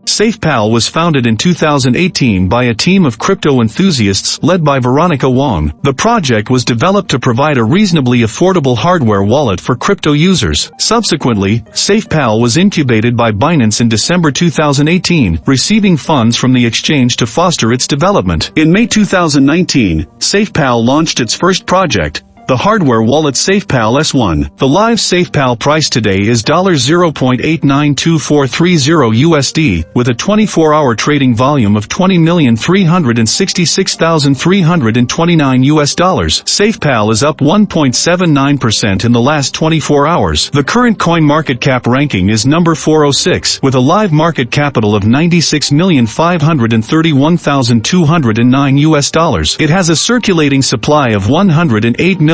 SafePal was founded in 2018 by a team of crypto enthusiasts led by Veronica Wong. The project was developed to provide a reasonably affordable hardware wallet for crypto users. Subsequently, SafePal was incubated by Binance in December 2018, receiving funds from the exchange to foster its development. In May 2019, SafePal launched its first project, the hardware wallet SafePal S1. The live SafePal price today is $0.892430 USD, with a 24-hour trading volume of 20,366,329 US dollars. SafePal is up 1.79% in the last 24 hours. The current coin market cap ranking is number 406, with a live market capital of $96,531,209 US dollars. It has a circulating supply of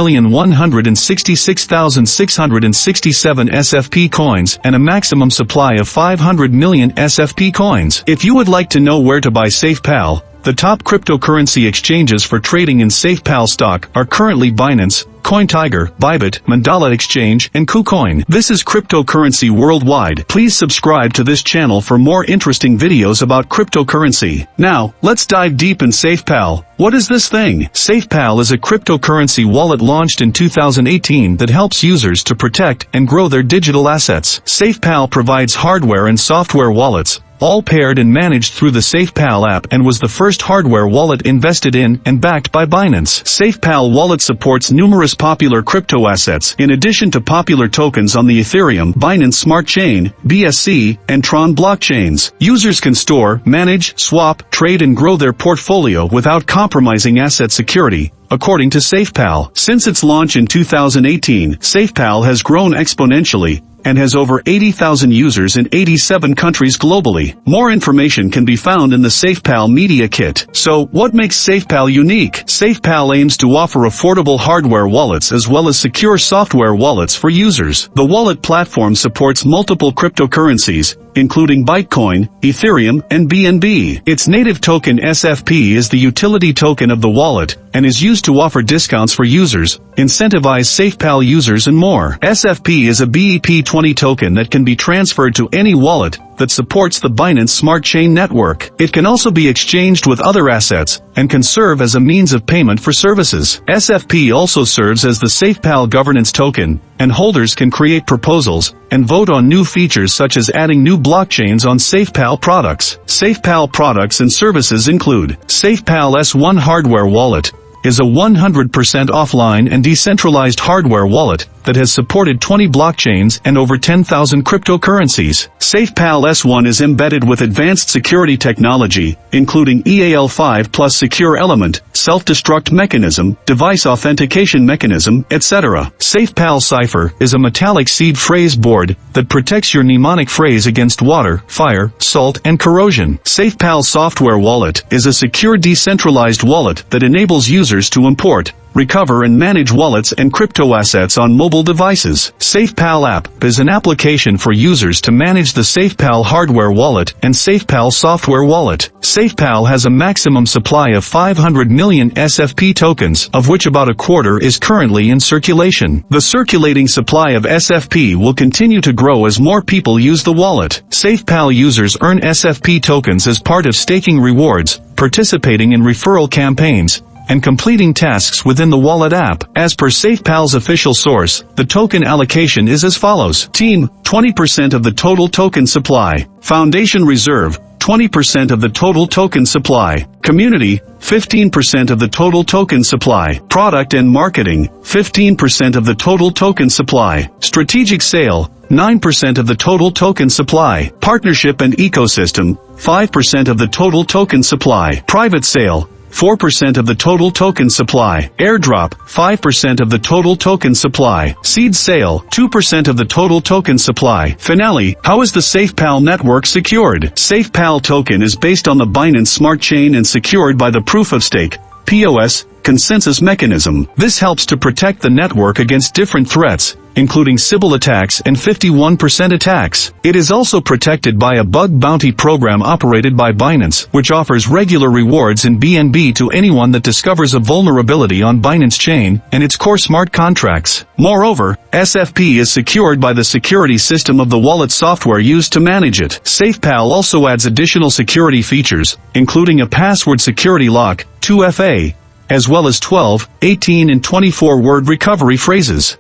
108,166,667 SFP coins and a maximum supply of 500 million SFP coins. If you would like to know where to buy SafePal, the top cryptocurrency exchanges for trading in SafePal stock are currently Binance, Cointiger, Bybit, Mandala Exchange, and KuCoin. This is cryptocurrency worldwide. Please subscribe to this channel for more interesting videos about cryptocurrency. Now, let's dive deep in SafePal. What is this thing? SafePal is a cryptocurrency wallet launched in 2018 that helps users to protect and grow their digital assets. SafePal provides hardware and software wallets, all paired and managed through the SafePal app, and was the first hardware wallet invested in and backed by Binance. SafePal wallet supports numerous popular crypto assets, in addition to popular tokens on the Ethereum, Binance Smart Chain, BSC, and Tron blockchains. Users can store, manage, swap, trade and grow their portfolio without compromising asset security, according to SafePal. Since its launch in 2018, SafePal has grown exponentially and has over 80,000 users in 87 countries globally. More information can be found in the SafePal Media Kit. So, what makes SafePal unique? SafePal aims to offer affordable hardware wallets as well as secure software wallets for users. The wallet platform supports multiple cryptocurrencies, including Bitcoin, Ethereum, and BNB. Its native token SFP is the utility token of the wallet, and is used to offer discounts for users, incentivize SafePal users and more. SFP is a BEP20 token that can be transferred to any wallet that supports the Binance Smart Chain network. It can also be exchanged with other assets, and can serve as a means of payment for services. SFP also serves as the SafePal governance token, and holders can create proposals and vote on new features such as adding new blockchains on SafePal products. SafePal products and services include SafePal S1 hardware wallet, is a 100% offline and decentralized hardware wallet that has supported 20 blockchains and over 10,000 cryptocurrencies. SafePal S1 is embedded with advanced security technology, including EAL5 plus secure element, self-destruct mechanism, device authentication mechanism, etc. SafePal Cipher is a metallic seed phrase board that protects your mnemonic phrase against water, fire, salt, and corrosion. SafePal Software Wallet is a secure decentralized wallet that enables users to import, recover and manage wallets and crypto assets on mobile devices. SafePal app is an application for users to manage the SafePal hardware wallet and SafePal software wallet. SafePal has a maximum supply of 500 million SFP tokens, of which about a quarter is currently in circulation. The circulating supply of SFP will continue to grow as more people use the wallet. SafePal users earn SFP tokens as part of staking rewards, participating in referral campaigns, and completing tasks within the wallet app. As per SafePal's official source, the token allocation is as follows. Team, 20% of the total token supply. Foundation Reserve, 20% of the total token supply. Community, 15% of the total token supply. Product and marketing, 15% of the total token supply. Strategic sale, 9% of the total token supply. Partnership and ecosystem, 5% of the total token supply. Private sale, 4% of the total token supply. Airdrop, 5% of the total token supply. Seed sale, 2% of the total token supply. Finale, how is the SafePal network secured? SafePal token is based on the Binance Smart Chain and secured by the Proof of Stake, POS, consensus mechanism. This helps to protect the network against different threats, including Sybil attacks and 51% attacks. It is also protected by a bug bounty program operated by Binance, which offers regular rewards in BNB to anyone that discovers a vulnerability on Binance Chain and its core smart contracts. Moreover, SFP is secured by the security system of the wallet software used to manage it. SafePal also adds additional security features, including a password security lock, 2FA, as well as 12, 18 and 24-word recovery phrases.